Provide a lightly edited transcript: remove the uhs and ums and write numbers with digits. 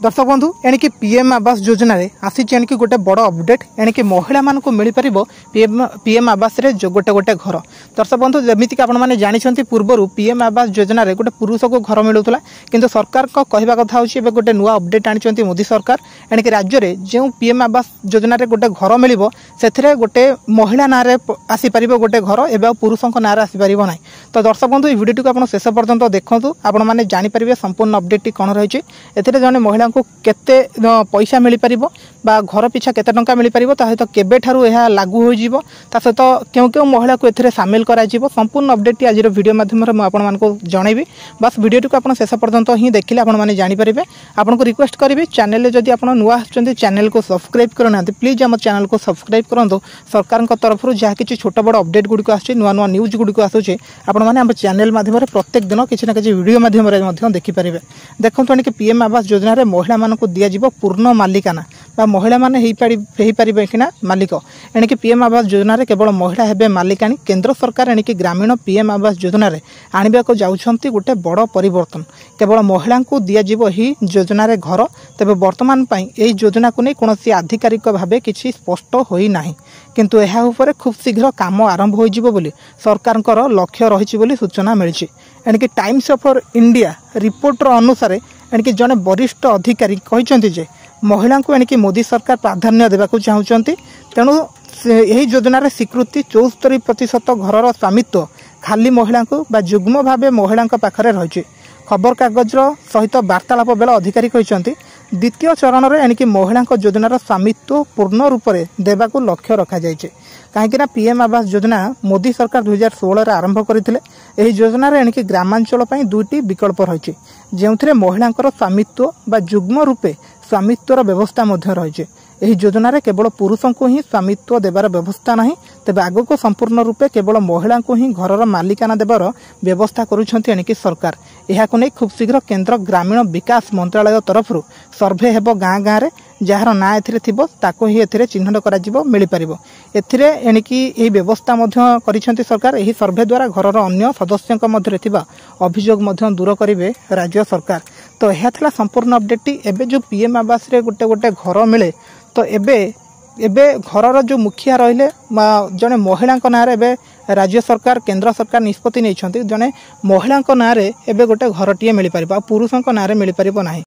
दर्शक बंधु एणिकी पीएम आवास योजना रे आसी एणिकी गोटे बड़ अपडेट एणिकी महिला मानक मिल पारिबो पीएम आवास रे जो गोटे गोटे घर। दर्शक बंधु जमिति आपण माने जानिछंती पूर्वरु पीएम आवास योजना रे गोटे पुरुष को घर मिलुतला किंतु सरकार को कहबा कथा होची एबे गोटे नुवा अपडेट आनिछंती मोदी सरकार एणिकी राज्य रे जे पीएम आवास योजना रे गोटे घर मिलिबो सेथिरे गोटे महिला ना रे आसी परिबो गोटे घर एबे पुरुषक ना रे आसी परिबो नै। तो दर्शक बंधु ए वीडियो को आपण शेष पर्यंत देखंतु आपण माने जानि परिबे संपूर्ण अपडेट टी कोन रहिछि एथिरे जने महिला को केते पैसा मिल पारिबो बा घर पिछा केते टंका मिल पारिबो ता सहित केबे ठारू एहा लागू होई जिवो ता सहित केउ केउ महिला को एथिरे शामिल करा जिवो संपूर्ण अपडेट टी आज रो वीडियो माध्यम रे म आपण मान को जणैबी। बस वीडियो टी को आपण शेष पर्यंत ही देखिले आपण माने जानि परिबे। आपण को रिक्वेस्ट करबी चैनल रे जदी आपण नुवा आछंती चैनल को सब्सक्राइब करनांती प्लीज हम चैनल को सब्सक्राइब करंतु। सरकार को तरफ रु जहा किछि छोट बड़ अपडेट गुडी को आछी नुवा नुवा न्यूज गुडी को आछुचे आपण माने हम चैनल माध्यम रे प्रत्येक दिन किछि ना किछि वीडियो माध्यम रे मध्यम देखि परिबे। देखंतु कि पीएम आवास योजना रे महिला मान को दिया जिवो पूर्ण मालिकाना बा महिला माने हेई पारिबे किना मालिक एणिकी पीएम आवास योजना रे केवल महिला हेबे मालिकानी। केंद्र सरकार एणिकी ग्रामीण पीएम आवास योजना रे आनिबा को जाउछंती गोटे बड़ परिवर्तन केवल महिला को दिया जिवो ही योजना रे घर। तबे वर्तमान पई एई योजना को नै कोनोसी आधिकारिक भाबे किछि स्पष्ट होई नाही किंतु एहा ऊपर खूब शीघ्र काम आरंभ होई जिवो बोली सरकारकर लक्ष्य रहिछि बोली सूचना मिलिछि। एणिकी टाइम्स ऑफ इंडिया रिपोर्टर अनुसार एणिकी जने वरिष्ठ अधिकारी कहिसंती जे महिला को एणिकी मोदी सरकार प्राधान्य देबाकू चाहुचंती तेणु एही योजना रे स्वीकृति 74% घरर स्वामित्व खाली महिला को बा जुग्म भाबे महिला पाखरे रहिछि। खबर कागज सहित वार्तालाप बेला अधिकारी कहिसंती द्वितीय चरण रे एणिकी महिला योजनार स्वामित्व पूर्ण रूप से देबाकू लक्ष्य रखा जाइछे। कहीं पीएम आवास योजना मोदी सरकार 2016 रे आरंभ करथिले। एही योजना रे एणिकी ग्रामांचल पई दुईटी विकल्प रहिछि जेउथिरे महिलांकर स्वामित्व बा जुग्म रूपे स्वामित्वर व्यवस्था मध्य रहिछि। एही योजना रे केवल पुरुषों को ही स्वामित्व देबार व्यवस्था नहीं तेबे आगो को संपूर्ण रूपे केवल महिला को ही घरर मालिकाना देबार व्यवस्था करूछंती एणिकी सरकार। एहाको नै खूब शीघ्र केंद्र ग्रामीण विकास मंत्रालय तरफ सर्भे हेबो गाँ गाँ रे जार ना एथिरे थिबो ताको ही एथिरे चिन्हट करा जिवो मिली परिबो। एथिरे एणिकी एही व्यवस्था मध्य करिसंती सरकार। एही सर्भे द्वारा घरर अन्य सदस्यक मध्य थिबा अभियोग मध्य दूर करिवे राज्य सरकार। तो यह था संपूर्ण अपडेट टी। एबे जो पीएम आवास रे गोटे गोटे घर मिले तो एबे घरर जो मुखिया रहिले जने महिला ना रे राज्य सरकार केंद्र सरकार निष्पत्ति नहीं जने महिला ना रे एबे गोटे घरटीए मिल पारिबो पुरुषों ना रे मिल पारिबो नाही।